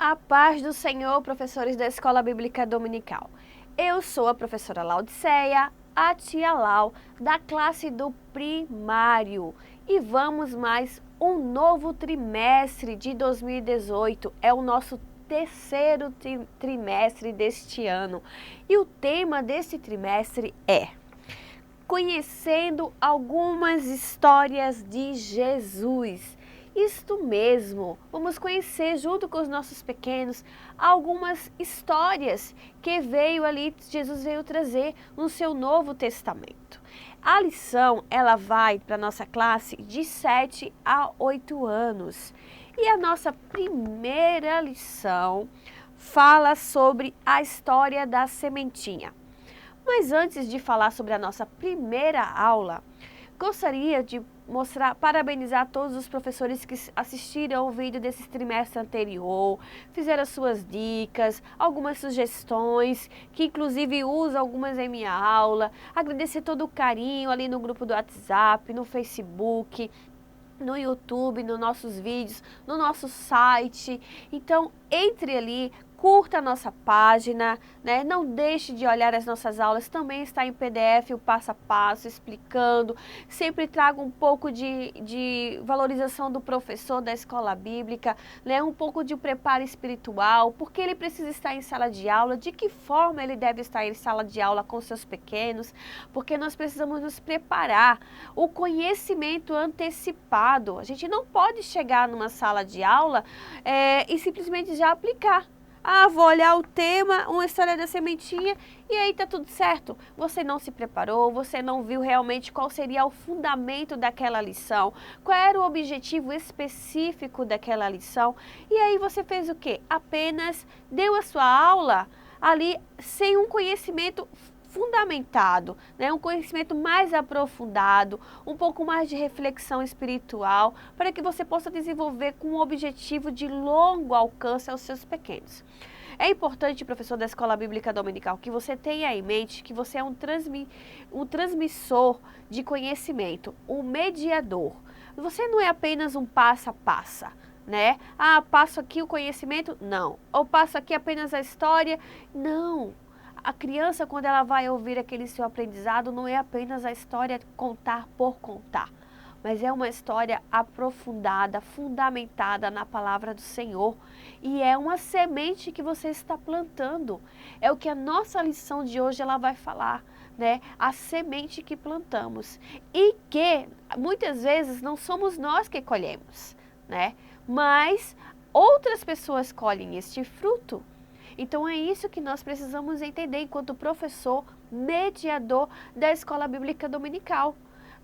A paz do Senhor, professores da Escola Bíblica Dominical. Eu sou a professora Laudiceia, a tia Lau, da classe do primário. E vamos mais um novo trimestre de 2018. É o nosso terceiro trimestre deste ano. E o tema deste trimestre é Conhecendo algumas histórias de Jesus. Isto mesmo, vamos conhecer junto com os nossos pequenos algumas histórias que Jesus veio trazer no seu Novo Testamento. A lição, ela vai para a nossa classe de 7 a 8 anos. E a nossa primeira lição fala sobre a história da sementinha. Mas antes de falar sobre a nossa primeira aula, gostaria de parabenizar todos os professores que assistiram ao vídeo desse trimestre anterior, fizeram as suas dicas, algumas sugestões, que inclusive usam algumas em minha aula. Agradecer todo o carinho ali no grupo do WhatsApp, no Facebook, no YouTube, nos nossos vídeos, no nosso site. Então, entre ali, curta a nossa página, né? Não deixe de olhar as nossas aulas, também está em PDF o passo a passo, explicando. Sempre trago um pouco de valorização do professor da escola bíblica, né? Um pouco de preparo espiritual, porque ele precisa estar em sala de aula, de que forma ele deve estar em sala de aula com seus pequenos, porque nós precisamos nos preparar. O conhecimento antecipado, a gente não pode chegar numa sala de aula e simplesmente já aplicar. Vou olhar o tema, uma história da sementinha e aí tá tudo certo. Você não se preparou, você não viu realmente qual seria o fundamento daquela lição, qual era o objetivo específico daquela lição. E aí você fez o quê? Apenas deu a sua aula ali sem um conhecimento fundamentado, né? Um conhecimento mais aprofundado, um pouco mais de reflexão espiritual, para que você possa desenvolver com um objetivo de longo alcance aos seus pequenos. É importante, professor da Escola Bíblica Dominical, que você tenha em mente que você é um transmissor de conhecimento, um mediador. Você não é apenas um passo a passo, né? Passo aqui o conhecimento? Não. Ou passo aqui apenas a história? Não. A criança, quando ela vai ouvir aquele seu aprendizado, não é apenas a história contar por contar, mas é uma história aprofundada, fundamentada na palavra do Senhor. E é uma semente que você está plantando. É o que a nossa lição de hoje ela vai falar, né? A semente que plantamos. E que muitas vezes não somos nós que colhemos, né? Mas outras pessoas colhem este fruto. Então é isso que nós precisamos entender enquanto professor mediador da Escola Bíblica Dominical.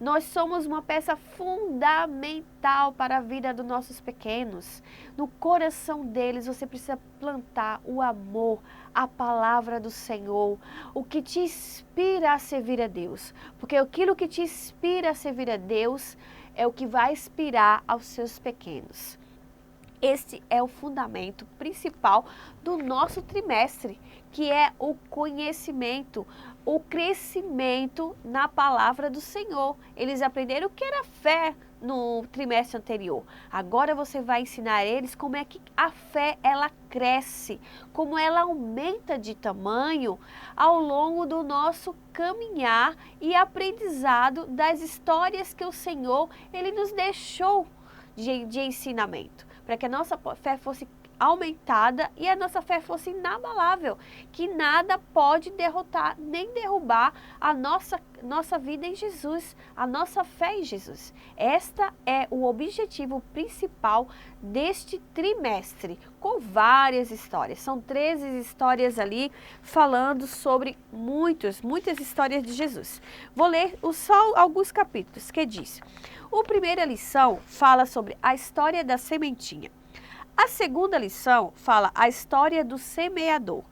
Nós somos uma peça fundamental para a vida dos nossos pequenos. No coração deles você precisa plantar o amor, a palavra do Senhor, o que te inspira a servir a Deus. Porque aquilo que te inspira a servir a Deus é o que vai inspirar aos seus pequenos. Este é o fundamento principal do nosso trimestre, que é o conhecimento, o crescimento na palavra do Senhor. Eles aprenderam o que era fé no trimestre anterior. Agora você vai ensinar eles como é que a fé ela cresce, como ela aumenta de tamanho ao longo do nosso caminhar e aprendizado das histórias que o Senhor ele nos deixou de ensinamento, para que a nossa fé fosse aumentada e a nossa fé fosse inabalável, que nada pode derrotar nem derrubar a nossa vida em Jesus, a nossa fé em Jesus. Esta é o objetivo principal deste trimestre, com várias histórias. São 13 histórias ali, falando sobre muitas histórias de Jesus. Vou ler só alguns capítulos que diz: a primeira lição fala sobre a história da sementinha. A segunda lição fala a história do semeador.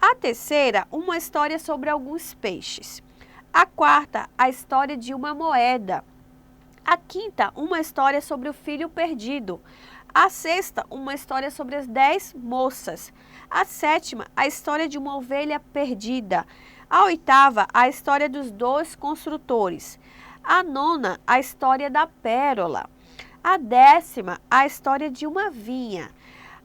A terceira, uma história sobre alguns peixes. A quarta, a história de uma moeda. A quinta, uma história sobre o filho perdido. A sexta, uma história sobre as 10 moças. A sétima, a história de uma ovelha perdida. A oitava, a história dos 2 construtores. A nona, a história da pérola. A 10ª, a história de uma vinha.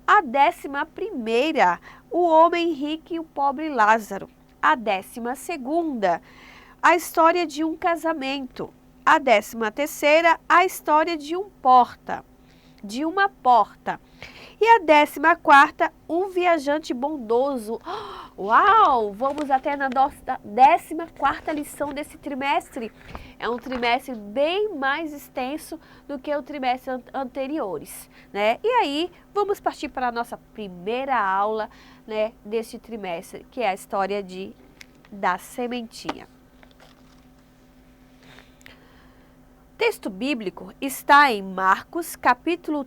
A 11ª, o homem rico e o pobre Lázaro. A 12ª, a história de um casamento. A 13ª, a história de uma porta. E a 14ª, um viajante bondoso. Uau! Vamos até na nossa 14ª lição desse trimestre. É um trimestre bem mais extenso do que o trimestre anteriores, né? E aí, vamos partir para a nossa primeira aula, né, deste trimestre, que é a história da sementinha. O texto bíblico está em Marcos, capítulo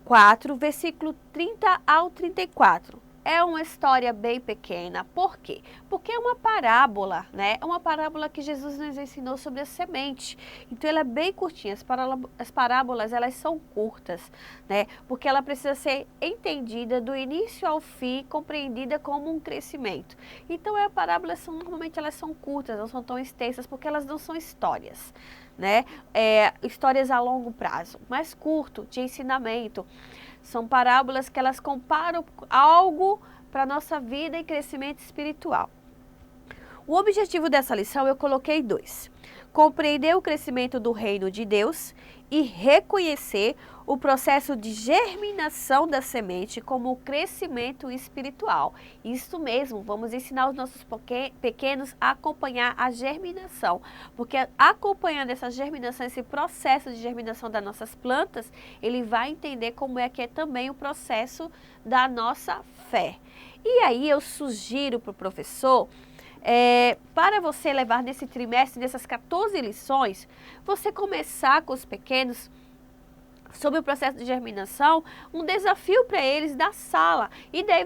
4, versículo 30 ao 34. É uma história bem pequena. Por quê? Porque é uma parábola, né? É uma parábola que Jesus nos ensinou sobre a semente. Então, ela é bem curtinha. As parábolas, elas são curtas, né? Porque ela precisa ser entendida do início ao fim, compreendida como um crescimento. Então, as parábolas, normalmente, elas são curtas, não são tão extensas, porque elas não são histórias, né? Histórias a longo prazo, mais curto, de ensinamento. São parábolas que elas comparam algo para a nossa vida e crescimento espiritual. O objetivo dessa lição eu coloquei 2. Compreender o crescimento do reino de Deus e reconhecer o processo de germinação da semente como o crescimento espiritual. Isso mesmo, vamos ensinar os nossos pequenos a acompanhar a germinação, porque acompanhando essa germinação, esse processo de germinação das nossas plantas, ele vai entender como é que é também o processo da nossa fé. E aí eu sugiro para o professor, para você levar nesse trimestre, nessas 14 lições, você começar com os pequenos sobre o processo de germinação, um desafio para eles da sala. E daí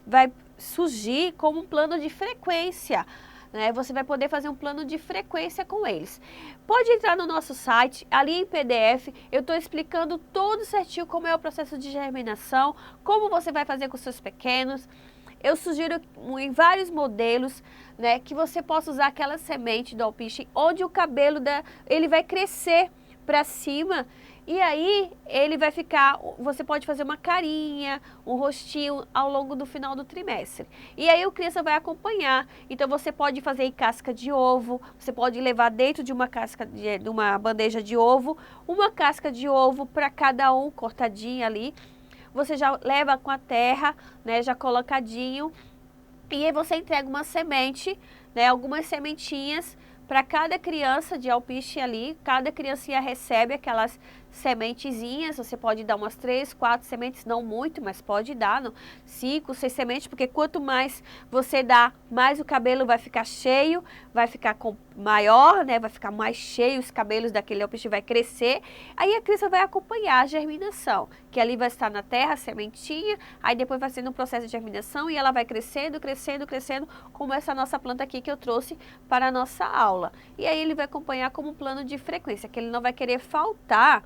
vai surgir como um plano de frequência, né? Você vai poder fazer um plano de frequência com eles. Pode entrar no nosso site, ali em PDF, eu estou explicando todo certinho como é o processo de germinação, como você vai fazer com seus pequenos. Eu sugiro em vários modelos, né, que você possa usar aquela semente do alpiste, onde o cabelo ele vai crescer para cima. E aí, ele vai ficar, você pode fazer uma carinha, um rostinho ao longo do final do trimestre. E aí, o criança vai acompanhar. Então, você pode fazer em casca de ovo, você pode levar dentro de uma de uma bandeja de ovo, uma casca de ovo para cada um, cortadinha ali. Você já leva com a terra, né, já colocadinho. E aí, você entrega uma semente, né, algumas sementinhas para cada criança de alpiste ali. Cada criancinha recebe aquelas sementezinhas. Você pode dar umas 3, 4 sementes, não muito, mas pode dar 5, 6 sementes, porque quanto mais você dá, mais o cabelo vai ficar cheio, vai ficar maior, né? Vai ficar mais cheio, os cabelos daquele alpiste vai crescer. Aí a criança vai acompanhar a germinação, que ali vai estar na terra, a sementinha, aí depois vai sendo um processo de germinação e ela vai crescendo, crescendo, crescendo, como essa nossa planta aqui que eu trouxe para a nossa aula. E aí ele vai acompanhar como um plano de frequência, que ele não vai querer faltar,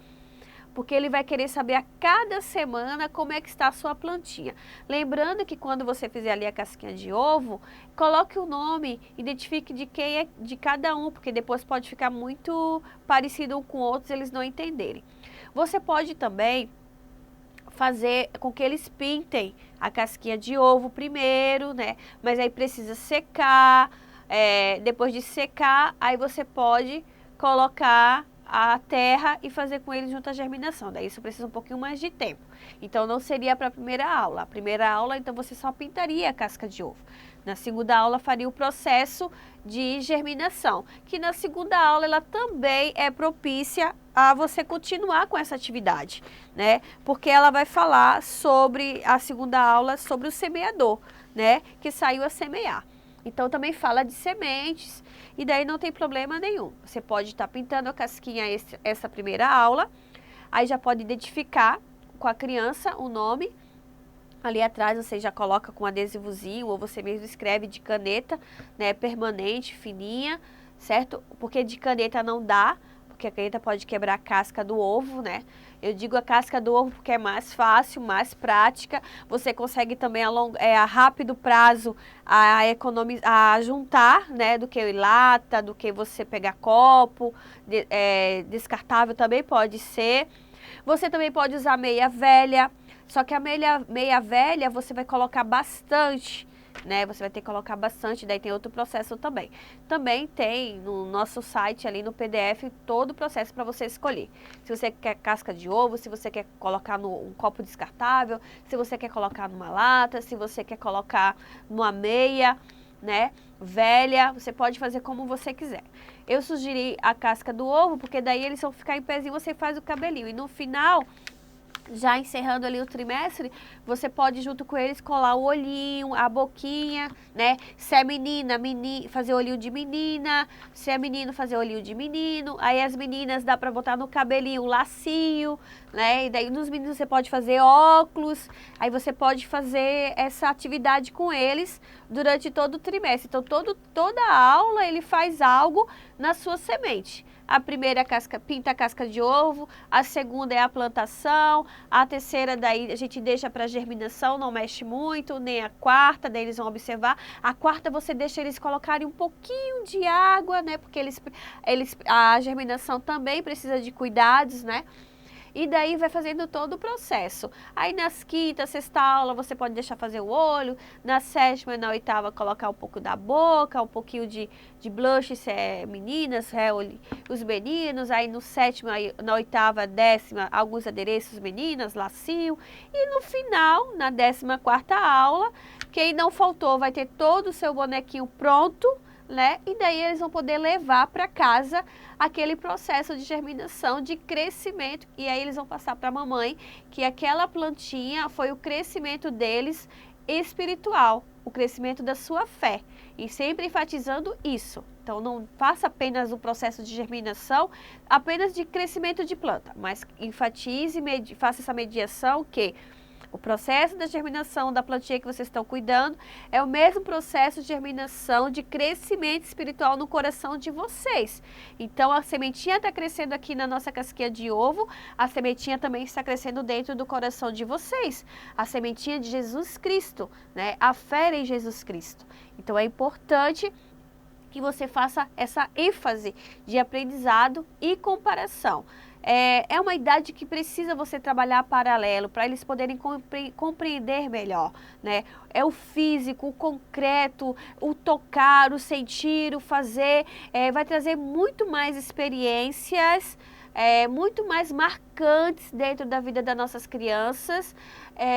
porque ele vai querer saber a cada semana como é que está a sua plantinha. Lembrando que quando você fizer ali a casquinha de ovo, coloque o nome, identifique de quem é de cada um, porque depois pode ficar muito parecido um com outros, eles não entenderem. Você pode também fazer com que eles pintem a casquinha de ovo primeiro, né? Mas aí precisa secar, depois de secar, aí você pode colocar a terra e fazer com eles junto a germinação. Daí isso precisa um pouquinho mais de tempo. Então não seria para a primeira aula. A primeira aula, então você só pintaria a casca de ovo. Na segunda aula faria o processo de germinação, que na segunda aula ela também é propícia a você continuar com essa atividade, né? Porque ela vai falar sobre a segunda aula sobre o semeador, né? Que saiu a semear. Então também fala de sementes e daí não tem problema nenhum. Você pode estar pintando a casquinha essa primeira aula, aí já pode identificar com a criança o nome. Ali atrás você já coloca com adesivozinho ou você mesmo escreve de caneta, né, permanente, fininha, certo? Porque de caneta não dá, porque a caneta pode quebrar a casca do ovo, né? Eu digo a casca do ovo porque é mais fácil, mais prática. Você consegue também a rápido prazo a juntar, né? Do que lata, do que você pegar copo, descartável também pode ser. Você também pode usar meia velha, Só que a meia velha você vai colocar bastante, né? Você vai ter que colocar bastante, daí tem outro processo também. Também tem no nosso site ali no PDF todo o processo para você escolher. Se você quer casca de ovo, se você quer colocar um copo descartável, se você quer colocar numa lata, se você quer colocar numa meia, né, velha, você pode fazer como você quiser. Eu sugeri a casca do ovo, porque daí eles vão ficar em pezinho, você faz o cabelinho. E no final, já encerrando ali o trimestre, você pode junto com eles colar o olhinho, a boquinha, né? Se é menina, fazer olhinho de menina, se é menino, fazer olhinho de menino. Aí as meninas dá pra botar no cabelinho um lacinho, né? E daí nos meninos você pode fazer óculos, aí você pode fazer essa atividade com eles durante todo o trimestre. Então toda aula ele faz algo na sua semente. A primeira pinta a casca de ovo, a segunda é a plantação, a terceira daí a gente deixa para germinação, não mexe muito, nem a quarta, daí eles vão observar. A quarta você deixa eles colocarem um pouquinho de água, né? Porque a germinação também precisa de cuidados, né? E daí vai fazendo todo o processo. Aí nas quinta, sexta aula você pode deixar fazer o olho, na sétima e na oitava colocar um pouco da boca, um pouquinho de blush se é meninas, se é os meninos, aí no sétimo, na oitava, décima, alguns adereços meninas, lacinho, e no final, na 14ª aula, quem não faltou vai ter todo o seu bonequinho pronto, né? E daí eles vão poder levar para casa aquele processo de germinação, de crescimento, e aí eles vão passar para a mamãe que aquela plantinha foi o crescimento deles espiritual, o crescimento da sua fé, e sempre enfatizando isso. Então não faça apenas o processo de germinação, apenas de crescimento de planta, mas enfatize, faça essa mediação que o processo da germinação da plantinha que vocês estão cuidando é o mesmo processo de germinação, de crescimento espiritual no coração de vocês. Então, a sementinha está crescendo aqui na nossa casquinha de ovo, a sementinha também está crescendo dentro do coração de vocês. A sementinha de Jesus Cristo, né? A fé em Jesus Cristo. Então, é importante que você faça essa ênfase de aprendizado e comparação. É uma idade que precisa você trabalhar paralelo, para eles poderem compreender melhor, né? É o físico, o concreto, o tocar, o sentir, o fazer, vai trazer muito mais experiências, muito mais marcantes dentro da vida das nossas crianças,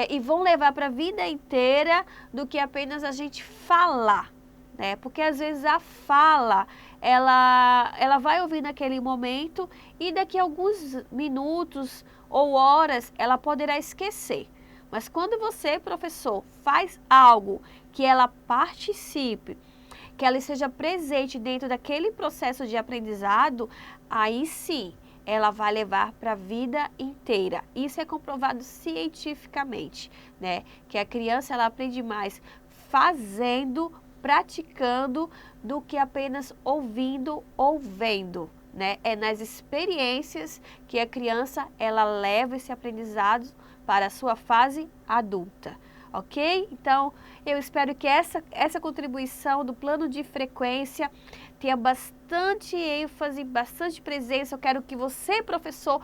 e vão levar para a vida inteira do que apenas a gente falar. Porque às vezes a fala, ela vai ouvir naquele momento e daqui a alguns minutos ou horas ela poderá esquecer. Mas quando você, professor, faz algo que ela participe, que ela esteja presente dentro daquele processo de aprendizado, aí sim ela vai levar para a vida inteira. Isso é comprovado cientificamente, né? Que a criança ela aprende mais fazendo, praticando, do que apenas ouvindo ou vendo, né? É nas experiências que a criança ela leva esse aprendizado para a sua fase adulta, ok? Então, eu espero que essa contribuição do plano de frequência tenha bastante ênfase, bastante presença. Eu quero que você, professor,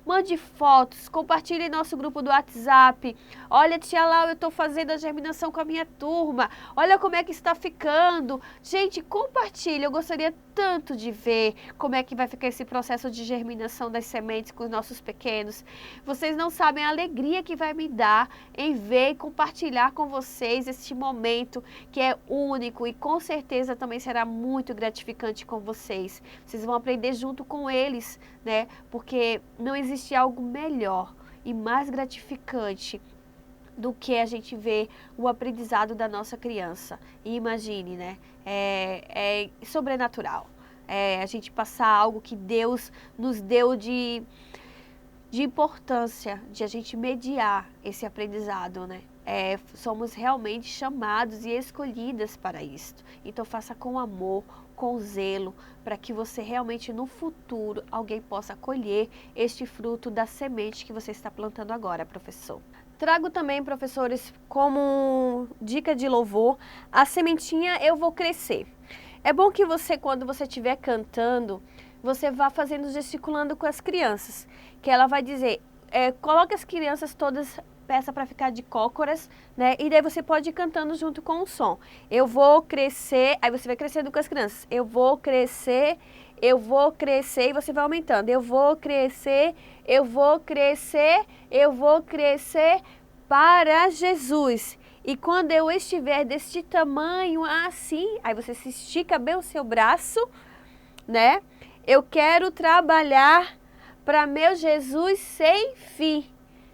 mande fotos, compartilhe em nosso grupo do WhatsApp. Olha, tia Lau, eu estou fazendo a germinação com a minha turma. Olha como é que está ficando. Gente, compartilhe. Eu gostaria tanto de ver como é que vai ficar esse processo de germinação das sementes com os nossos pequenos. Vocês não sabem a alegria que vai me dar em ver e compartilhar com vocês este momento que é único e com certeza também será muito gratificante com vocês. Vocês vão aprender junto com eles, né? Porque não existe algo melhor e mais gratificante do que a gente ver o aprendizado da nossa criança. E imagine, né? É sobrenatural. A gente passar algo que Deus nos deu de importância, de a gente mediar esse aprendizado, né? Somos realmente chamados e escolhidas para isto. Então faça com amor, com zelo, para que você realmente no futuro alguém possa colher este fruto da semente que você está plantando agora, professor. Trago também, professores, como dica de louvor, a sementinha Eu Vou Crescer. É bom que você, quando você estiver cantando, você vá fazendo, gesticulando com as crianças, que ela vai dizer coloque as crianças todas, peça para ficar de cócoras, né? E daí você pode ir cantando junto com o som. Eu vou crescer, aí você vai crescendo com as crianças. Eu vou crescer, e você vai aumentando. Eu vou crescer, eu vou crescer, eu vou crescer para Jesus. E quando eu estiver deste tamanho assim, aí você se estica bem o seu braço, né? Eu quero trabalhar para meu Jesus sem fim,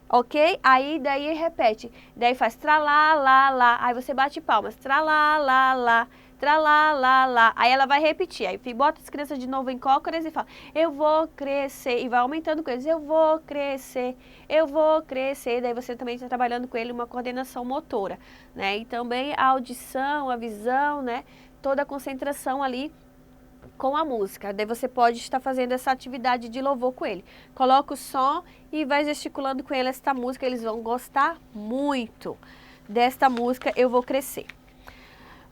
ok? Aí daí repete, daí faz tralá, lá, lá, aí você bate palmas, tralá, lá, lá, tralá, lá, lá, aí ela vai repetir, aí bota as crianças de novo em cócoras e fala, eu vou crescer, e vai aumentando com eles, eu vou crescer, daí você também está trabalhando com ele uma coordenação motora, né? E também a audição, a visão, né? Toda a concentração ali com a música. Daí você pode estar fazendo essa atividade de louvor com ele. Coloca o som e vai gesticulando com ele esta música. Eles vão gostar muito desta música, Eu Vou Crescer.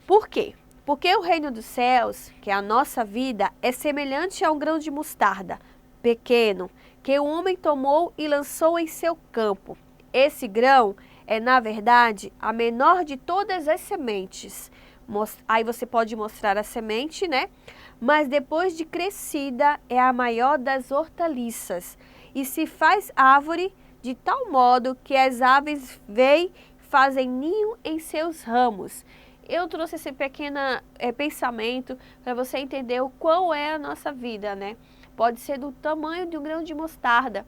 Por quê? Porque o reino dos céus, que é a nossa vida, é semelhante a um grão de mostarda, pequeno, que o homem tomou e lançou em seu campo. Esse grão é, na verdade, a menor de todas as sementes. Aí você pode mostrar a semente, né? Mas depois de crescida é a maior das hortaliças e se faz árvore de tal modo que as aves vêm e fazem ninho em seus ramos. Eu trouxe esse pequeno pensamento para você entender o qual é a nossa vida, né? Pode ser do tamanho de um grão de mostarda,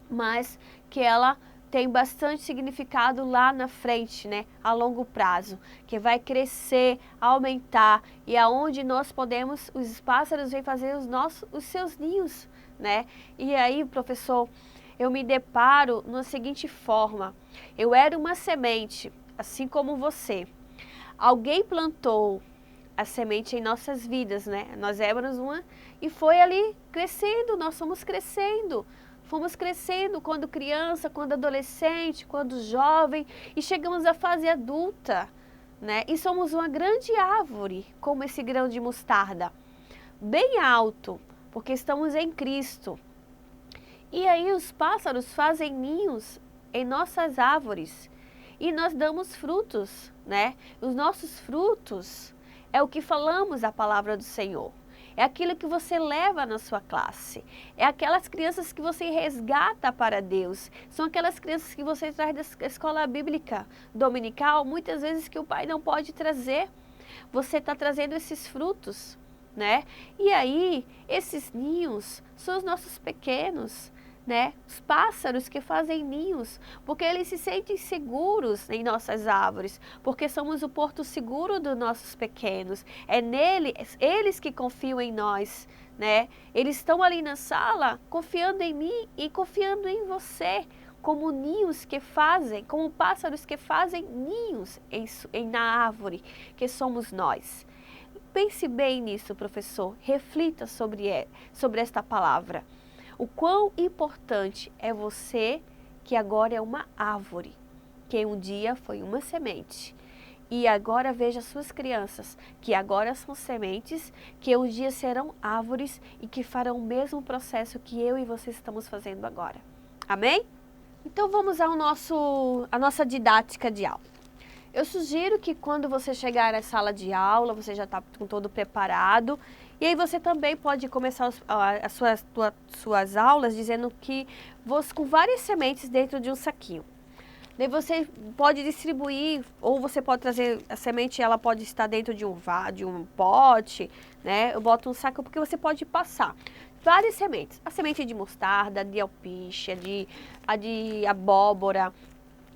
mas que ela tem bastante significado lá na frente, né? A longo prazo, que vai crescer, aumentar e aonde nós podemos, os pássaros vêm fazer os seus ninhos, né? E aí, professor, eu me deparo na seguinte forma, eu era uma semente, assim como você. Alguém plantou a semente em nossas vidas, né? Nós éramos uma e foi ali crescendo, nós fomos crescendo. Fomos crescendo quando criança, quando adolescente, quando jovem e chegamos à fase adulta, né? E somos uma grande árvore, como esse grão de mostarda, bem alto, porque estamos em Cristo. E aí os pássaros fazem ninhos em nossas árvores e nós damos frutos, né? Os nossos frutos é o que falamos a palavra do Senhor. É aquilo que você leva na sua classe. É aquelas crianças que você resgata para Deus. São aquelas crianças que você traz da escola bíblica dominical, muitas vezes que o pai não pode trazer. Você está trazendo esses frutos, né? E aí, esses ninhos são os nossos pequenos, né? Os pássaros que fazem ninhos, porque eles se sentem seguros em nossas árvores, porque somos o porto seguro dos nossos pequenos. É neles, eles que confiam em nós, né? Eles estão ali na sala confiando em mim e confiando em você, como ninhos que fazem, como pássaros que fazem ninhos na árvore, que somos nós. Pense bem nisso, professor. Reflita sobre esta palavra. O quão importante é você, que agora é uma árvore, que um dia foi uma semente. E agora veja suas crianças, que agora são sementes, que um dia serão árvores e que farão o mesmo processo que eu e você estamos fazendo agora. Amém? Então vamos à nossa didática de aula. Eu sugiro que quando você chegar à sala de aula, você já está com todo preparado. E aí você também pode começar as suas aulas dizendo que com várias sementes dentro de um saquinho. Daí você pode distribuir, ou você pode trazer a semente, ela pode estar dentro de um pote, né? Eu boto um saco porque você pode passar várias sementes. A semente de mostarda, de alpiche, a de abóbora,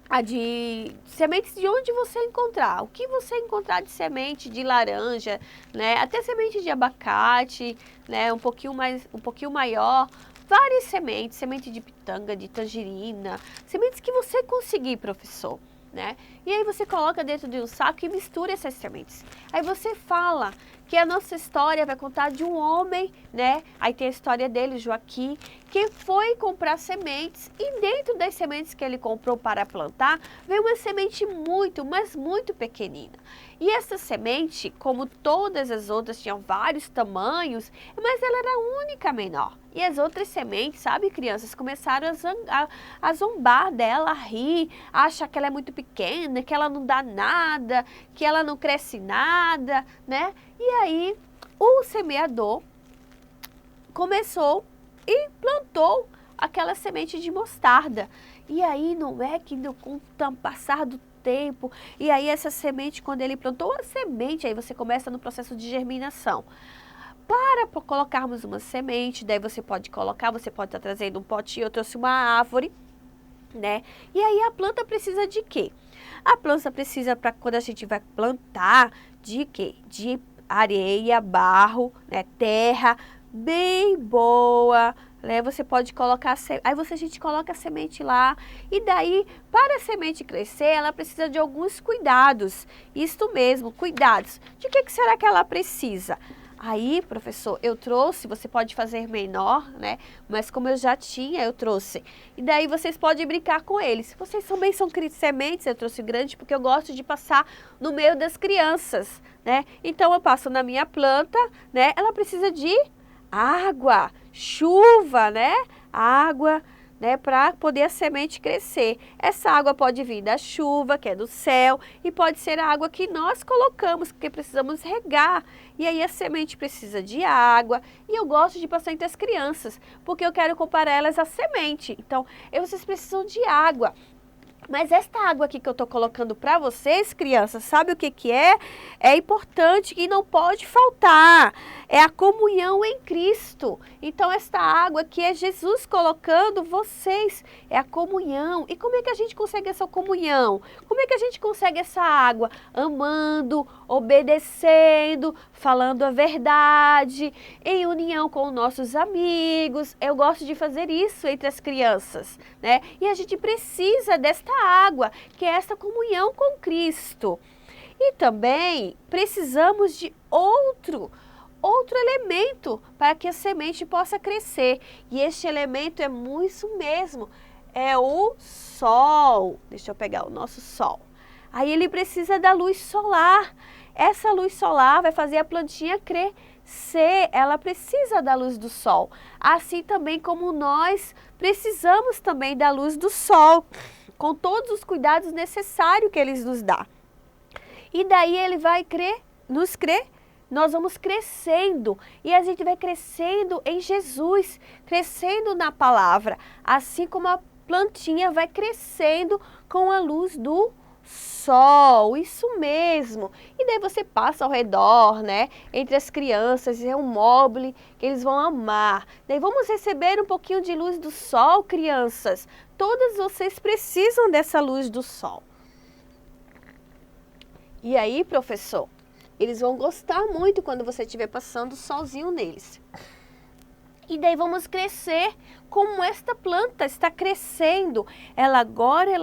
a de sementes de onde você encontrar. O que você encontrar de semente de laranja, né? Até semente de abacate, né? Um pouquinho maior. Várias sementes, semente de pitanga, de tangerina, sementes que você conseguir, professor, né? E aí você coloca dentro de um saco e mistura essas sementes. Aí você fala que a nossa história vai contar de um homem, né? Aí tem a história dele, Joaquim, que foi comprar sementes e dentro das sementes que ele comprou para plantar, veio uma semente muito, mas muito pequenina. E essa semente, como todas as outras, tinham vários tamanhos, mas ela era a única menor. E as outras sementes, sabe, crianças, começaram a zombar dela, a rir, a achar que ela é muito pequena, que ela não dá nada, que ela não cresce nada, né? E aí o semeador começou e plantou aquela semente de mostarda. E aí não é que com o passar do tempo, e aí essa semente, quando ele plantou a semente, aí você começa no processo de germinação. Para colocarmos uma semente, daí você pode colocar, você pode estar trazendo um potinho, eu trouxe uma árvore, né? E aí a planta precisa de quê? A planta precisa, para quando a gente vai plantar, de quê? De areia, barro, né? Terra bem boa, né? Você pode colocar, aí a gente coloca a semente lá, e daí, para a semente crescer, ela precisa de alguns cuidados. Isto mesmo, cuidados. De que será que ela precisa? Aí, professor, eu trouxe, você pode fazer menor, né? Mas como eu já tinha, eu trouxe. E daí vocês podem brincar com eles. Vocês também são sementes, eu trouxe grande porque eu gosto de passar no meio das crianças, né? Então eu passo na minha planta, né? Ela precisa de água, chuva, né? Água, né? Para poder a semente crescer. Essa água pode vir da chuva, que é do céu, e pode ser a água que nós colocamos, porque precisamos regar. E aí a semente precisa de água, e eu gosto de passar entre as crianças, porque eu quero comparar elas à semente. Então, vocês precisam de água. Mas esta água aqui que eu estou colocando para vocês, crianças, sabe o que que é? É importante e não pode faltar. É a comunhão em Cristo. Então, esta água aqui é Jesus colocando vocês. É a comunhão. E como é que a gente consegue essa comunhão? Como é que a gente consegue essa água? Amando, obedecendo, falando a verdade, em união com nossos amigos. Eu gosto de fazer isso entre as crianças, né? E a gente precisa desta água, que é esta comunhão com Cristo. E também precisamos de outro elemento para que a semente possa crescer. E este elemento é isso mesmo, é o sol. Deixa eu pegar o nosso sol. Aí ele precisa da luz solar. Essa luz solar vai fazer a plantinha crescer. Ela precisa da luz do sol. Assim também como nós precisamos também da luz do sol, com todos os cuidados necessários que ele nos dá. E daí ele vai nós vamos crescendo, e a gente vai crescendo em Jesus, crescendo na palavra, assim como a plantinha vai crescendo com a luz do sol, isso mesmo. E daí você passa ao redor, né, entre as crianças, é um mobile que eles vão amar. Daí vamos receber um pouquinho de luz do sol, crianças. Todas vocês precisam dessa luz do sol. E aí, professor, eles vão gostar muito quando você estiver passando o solzinho neles. E daí vamos crescer como esta planta está crescendo. Ela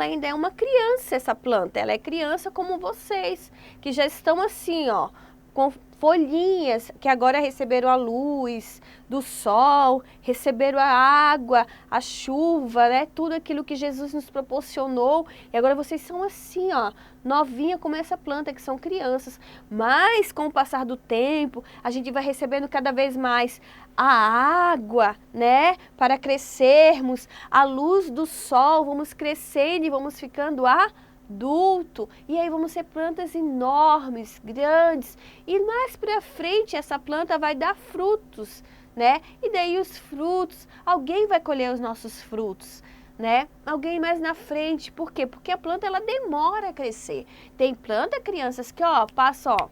ainda é uma criança, essa planta. Ela é criança como vocês, que já estão assim, ó, com folhinhas, que agora receberam a luz do sol, receberam a água, a chuva, né? Tudo aquilo que Jesus nos proporcionou. E agora vocês são assim, ó, novinha como essa planta, que são crianças. Mas com o passar do tempo, a gente vai recebendo cada vez mais a água, né? Para crescermos, a luz do sol, vamos crescendo e vamos ficando adulto, e aí vamos ser plantas enormes, grandes, e mais para frente essa planta vai dar frutos, né? E daí os frutos, alguém vai colher os nossos frutos, né? Alguém mais na frente, por quê? Porque a planta ela demora a crescer. Tem planta, crianças, que ó, passa ó,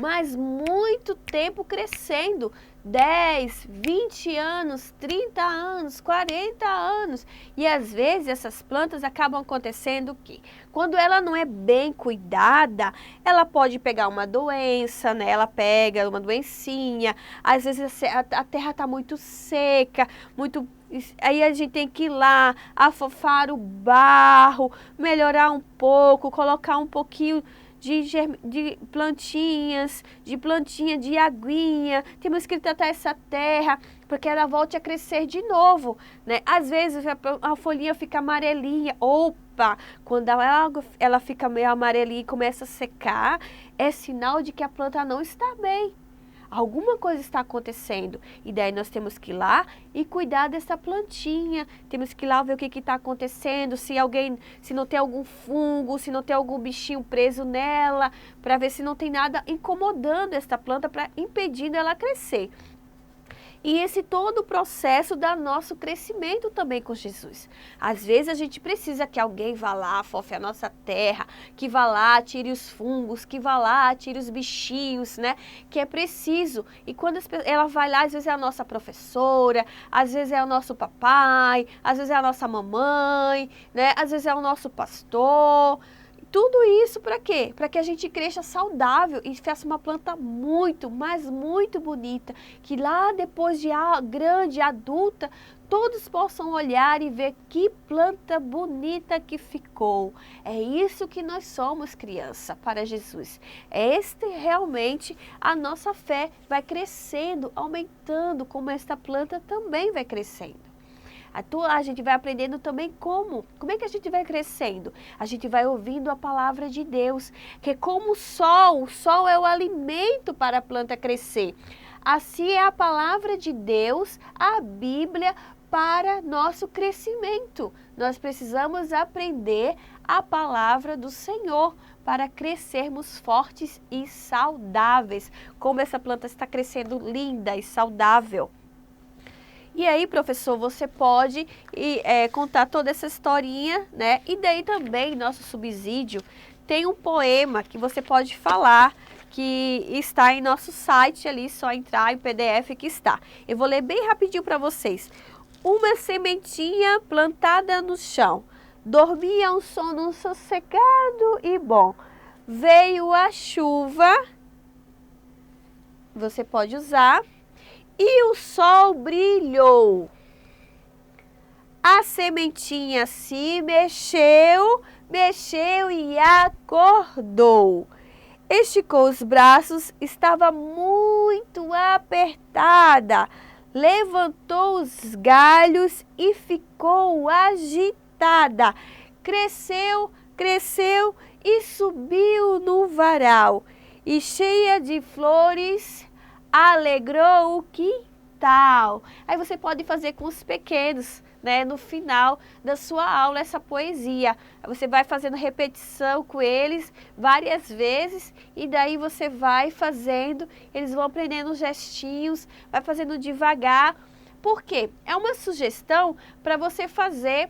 mas muito tempo crescendo, 10, 20 anos, 30 anos, 40 anos. E às vezes essas plantas acabam acontecendo o quê? Quando ela não é bem cuidada, ela pode pegar uma doença, né? Ela pega uma doencinha, às vezes a terra está muito seca, aí a gente tem que ir lá, afofar o barro, melhorar um pouco, colocar um pouquinho de plantinhas, de plantinha, de aguinha. Temos que tratar essa terra porque ela volte a crescer de novo, né? Às vezes a folhinha fica amarelinha. Opa! Quando ela fica meio amarelinha e começa a secar, é sinal de que a planta não está bem. Alguma coisa está acontecendo e daí nós temos que ir lá e cuidar dessa plantinha, temos que ir lá ver o que está acontecendo, se não tem algum fungo, se não tem algum bichinho preso nela, para ver se não tem nada incomodando essa planta, para impedindo ela crescer. E esse todo o processo dá nosso crescimento também com Jesus. Às vezes a gente precisa que alguém vá lá, afofe a nossa terra, que vá lá, tire os fungos, que vá lá, tire os bichinhos, né? Que é preciso. E quando ela vai lá, às vezes é a nossa professora, às vezes é o nosso papai, às vezes é a nossa mamãe, né? Às vezes é o nosso pastor. Tudo isso para quê? Para que a gente cresça saudável e faça uma planta muito, mas muito bonita. Que lá depois de grande, adulta, todos possam olhar e ver que planta bonita que ficou. É isso que nós somos, criança, para Jesus. Este realmente a nossa fé vai crescendo, aumentando, como esta planta também vai crescendo. A gente vai aprendendo também como é que a gente vai crescendo? A gente vai ouvindo a palavra de Deus, que é como o sol é o alimento para a planta crescer. Assim é a palavra de Deus, a Bíblia, para nosso crescimento. Nós precisamos aprender a palavra do Senhor para crescermos fortes e saudáveis. Como essa planta está crescendo linda e saudável. E aí, professor, você pode contar toda essa historinha, né? E daí também, nosso subsídio, tem um poema que você pode falar, que está em nosso site ali, só entrar em PDF que está. Eu vou ler bem rapidinho para vocês. Uma sementinha plantada no chão, dormia um sono sossegado e bom. Veio a chuva, você pode usar. E o sol brilhou. A sementinha se mexeu e acordou. Esticou os braços, estava muito apertada. Levantou os galhos e ficou agitada. Cresceu e subiu no varal. E cheia de flores, alegrou o quintal. Aí você pode fazer com os pequenos, né? No final da sua aula, essa poesia. Você vai fazendo repetição com eles várias vezes e daí você vai fazendo, eles vão aprendendo os gestinhos, vai fazendo devagar. Por quê? É uma sugestão para você fazer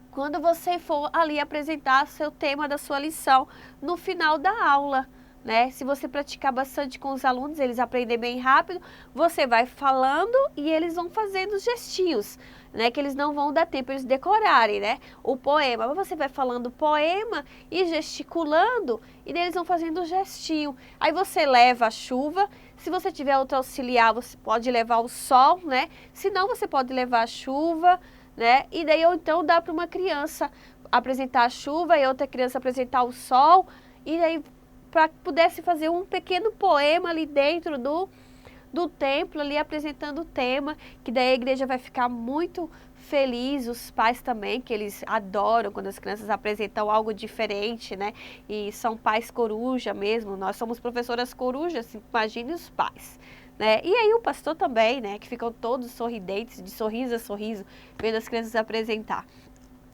quando você for ali apresentar seu tema da sua lição no final da aula. Né? Se você praticar bastante com os alunos, eles aprendem bem rápido, você vai falando e eles vão fazendo os gestinhos, né? Que eles não vão dar tempo eles decorarem, né? O poema, mas você vai falando o poema e gesticulando e eles vão fazendo o gestinho. Aí você leva a chuva, se você tiver outro auxiliar, você pode levar o sol, né? Se não, você pode levar a chuva, né? E daí ou então dá para uma criança apresentar a chuva e outra criança apresentar o sol e daí para que pudesse fazer um pequeno poema ali dentro do templo, ali apresentando o tema, que daí a igreja vai ficar muito feliz, os pais também, que eles adoram quando as crianças apresentam algo diferente, né? E são pais coruja mesmo, nós somos professoras corujas, imagine os pais. Né? E aí o pastor também, né? Que ficam todos sorridentes, de sorriso a sorriso, vendo as crianças apresentar.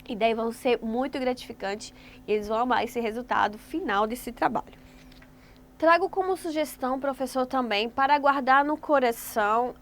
E daí vão ser muito gratificantes e eles vão amar esse resultado final desse trabalho. Trago como sugestão, professor, também, para guardar no coração,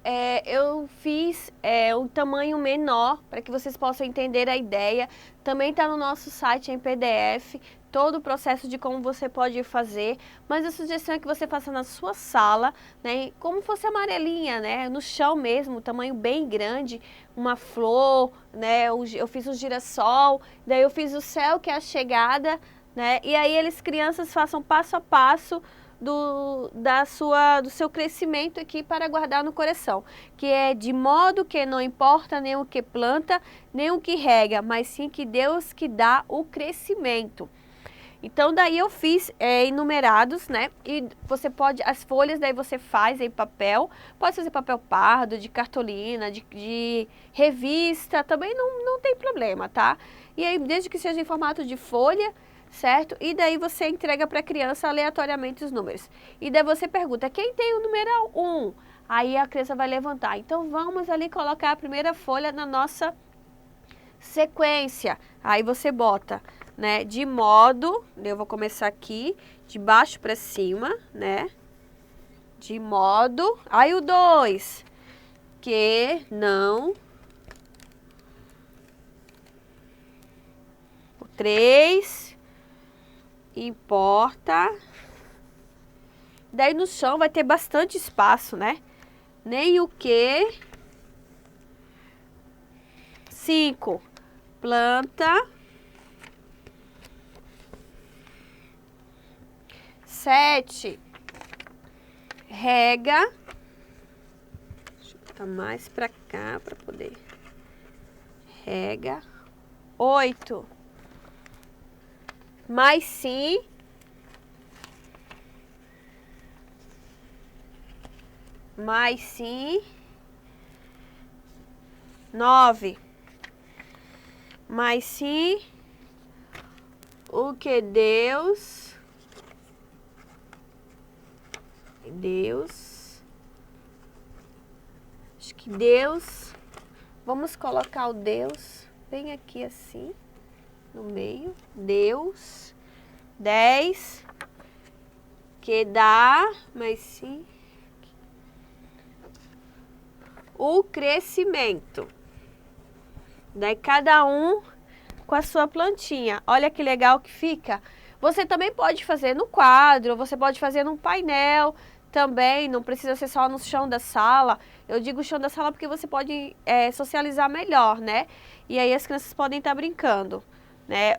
eu fiz um tamanho menor, para que vocês possam entender a ideia. Também está no nosso site em PDF, todo o processo de como você pode fazer, mas a sugestão é que você faça na sua sala, né, como fosse amarelinha, né, no chão mesmo, tamanho bem grande, uma flor, né, eu fiz um girassol, daí eu fiz o céu, que é a chegada, né, e aí crianças façam passo a passo do seu crescimento aqui para guardar no coração, que é de modo que não importa nem o que planta, nem o que rega, mas sim que Deus que dá o crescimento. Então, daí eu fiz enumerados, né? E você pode, as folhas daí você faz em papel, pode fazer papel pardo, de cartolina, de revista, também não tem problema, tá? E aí, desde que seja em formato de folha, certo? E daí você entrega para a criança aleatoriamente os números. E daí você pergunta, quem tem o numeral 1? Aí a criança vai levantar. Então, vamos ali colocar a primeira folha na nossa sequência. Aí você bota, né, de modo, eu vou começar aqui, de baixo para cima, né, de modo, aí o 2, que não, o 3, importa, daí no chão vai ter bastante espaço, né, nem o que, 5, planta, 7, rega, deixa eu botar mais pra cá pra poder, rega, 8, mais sim, mais sim, 9, mais sim, o que Deus, acho que Deus, vamos colocar o Deus bem aqui assim, no meio, Deus, 10, que dá, mas sim, o crescimento, daí cada um com a sua plantinha, olha que legal que fica. Você também pode fazer no quadro, você pode fazer num painel também, não precisa ser só no chão da sala. Eu digo chão da sala porque você pode socializar melhor, né? E aí as crianças podem estar brincando, né?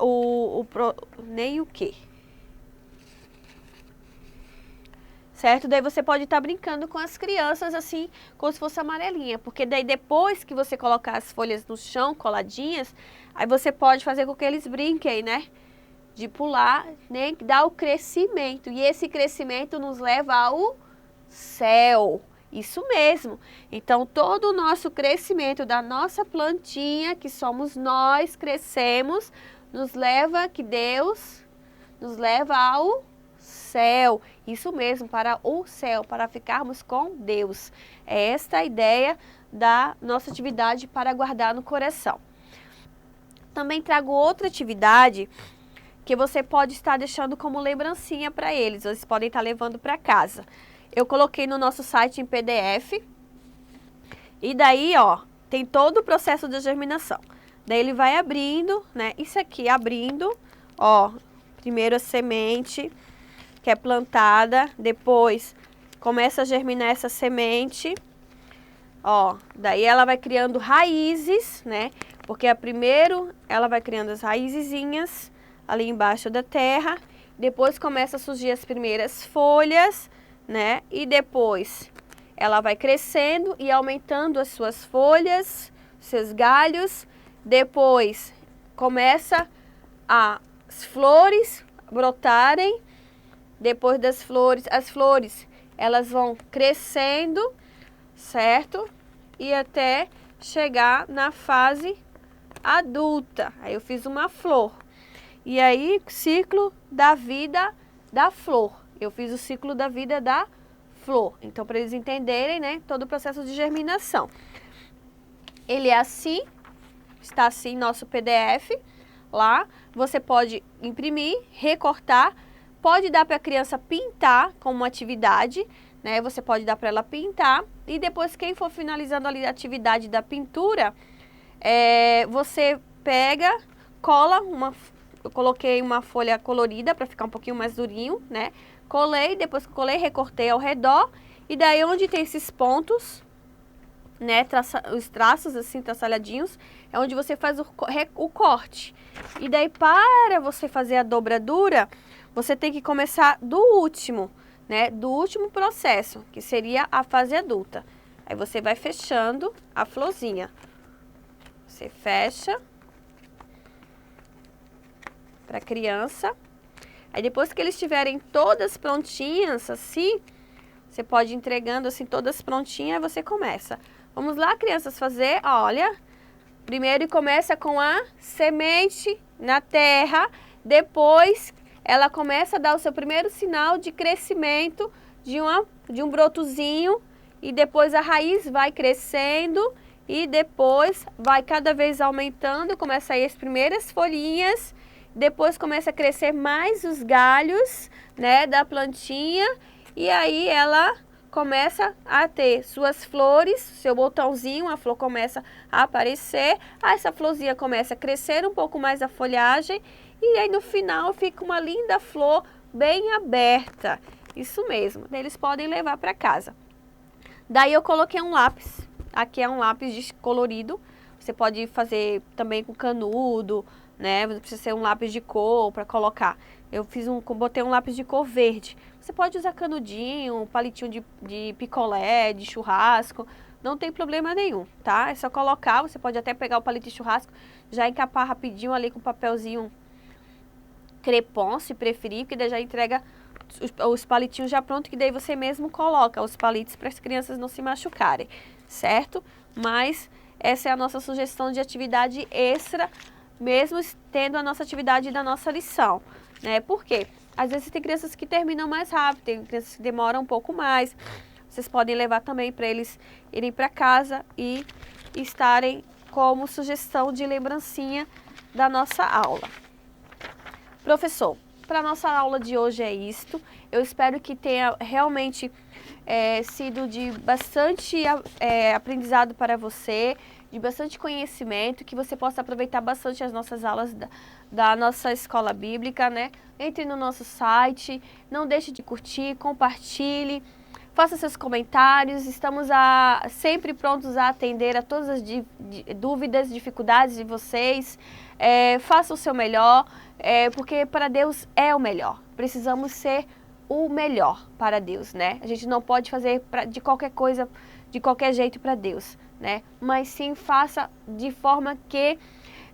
Nem o quê? Certo? Daí você pode estar brincando com as crianças assim, como se fosse amarelinha. Porque daí depois que você colocar as folhas no chão, coladinhas, aí você pode fazer com que eles brinquem, né? De pular, né? Dar o crescimento. E esse crescimento nos leva ao céu. Isso mesmo. Então, todo o nosso crescimento da nossa plantinha, que somos nós, crescemos, nos leva, que Deus nos leva ao céu. Isso mesmo, para o céu, para ficarmos com Deus. É esta a ideia da nossa atividade para guardar no coração. Também trago outra atividade que você pode estar deixando como lembrancinha para eles. Eles podem estar levando para casa. Eu coloquei no nosso site em PDF. E daí, ó, tem todo o processo de germinação. Daí ele vai abrindo, né? Isso aqui abrindo, ó, primeiro a semente que é plantada, depois começa a germinar essa semente, ó, daí ela vai criando raízes, né? Porque primeiro ela vai criando as raizezinhas ali embaixo da terra, depois começa a surgir as primeiras folhas, né? E depois ela vai crescendo e aumentando as suas folhas, seus galhos, depois começa as flores brotarem. Depois das flores, as flores, elas vão crescendo, certo? E até chegar na fase adulta. Aí eu fiz uma flor. E aí, ciclo da vida da flor. Eu fiz o ciclo da vida da flor. Então, para eles entenderem, né, todo o processo de germinação. Ele é assim, está assim nosso PDF lá. Você pode imprimir, recortar. Pode dar para a criança pintar como uma atividade, né? Você pode dar para ela pintar e depois quem for finalizando ali a atividade da pintura, você pega, cola eu coloquei uma folha colorida para ficar um pouquinho mais durinho, né? Colei, depois que colei, recortei ao redor e daí onde tem esses pontos, né? Os traços assim traçalhadinhos, é onde você faz o corte. E daí para você fazer a dobradura, você tem que começar do último, né? Do último processo, que seria a fase adulta. Aí você vai fechando a florzinha. Você fecha para a criança. Aí depois que eles estiverem todas prontinhas, assim, você pode ir entregando assim todas prontinhas, você começa. Vamos lá, crianças, fazer, olha. Primeiro começa com a semente na terra, depois ela começa a dar o seu primeiro sinal de crescimento de um brotozinho, e depois a raiz vai crescendo e depois vai cada vez aumentando, começa a ir as primeiras folhinhas, depois começa a crescer mais os galhos, né, da plantinha, e aí ela começa a ter suas flores, seu botãozinho, a flor começa a aparecer, aí essa florzinha começa a crescer um pouco mais a folhagem, e aí no final fica uma linda flor bem aberta. Isso mesmo, eles podem levar para casa. Daí eu coloquei um lápis, aqui é um lápis colorido, você pode fazer também com canudo, né? Não precisa ser um lápis de cor para colocar. Botei um lápis de cor verde. Você pode usar canudinho, um palitinho de picolé, de churrasco, não tem problema nenhum, tá? É só colocar, você pode até pegar o palito de churrasco, já encapar rapidinho ali com papelzinho crepom, se preferir, porque daí já entrega os palitinhos já pronto, que daí você mesmo coloca os palitos para as crianças não se machucarem, certo? Mas essa é a nossa sugestão de atividade extra, mesmo tendo a nossa atividade da nossa lição, né? Por quê? Às vezes tem crianças que terminam mais rápido, tem crianças que demoram um pouco mais. Vocês podem levar também para eles irem para casa e estarem como sugestão de lembrancinha da nossa aula. Professor, para a nossa aula de hoje é isto. Eu espero que tenha realmente sido de bastante aprendizado para você, de bastante conhecimento, que você possa aproveitar bastante as nossas aulas da nossa escola bíblica, né? Entre no nosso site, não deixe de curtir, compartilhe, faça seus comentários, estamos sempre prontos a atender a todas as dúvidas, dificuldades de vocês. Faça o seu melhor, porque para Deus é o melhor. Precisamos ser o melhor para Deus, né? A gente não pode fazer de qualquer coisa, de qualquer jeito para Deus, né? Mas sim faça de forma que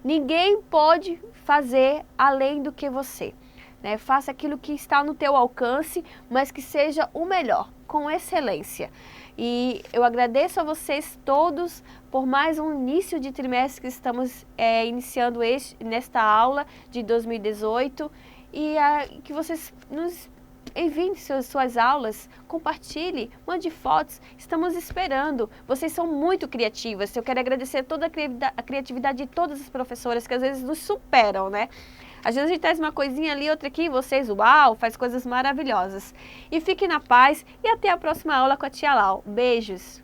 ninguém pode fazer além do que você, né? Faça aquilo que está no teu alcance, mas que seja o melhor, com excelência. E eu agradeço a vocês todos por mais um início de trimestre que estamos iniciando nesta aula de 2018, e que vocês nos enviem suas aulas, compartilhe, mande fotos, estamos esperando. Vocês são muito criativas. Eu quero agradecer toda a criatividade de todas as professoras que às vezes nos superam, né? Às vezes a gente traz uma coisinha ali, outra aqui, vocês, uau, faz coisas maravilhosas. E fiquem na paz e até a próxima aula com a tia Lau. Beijos!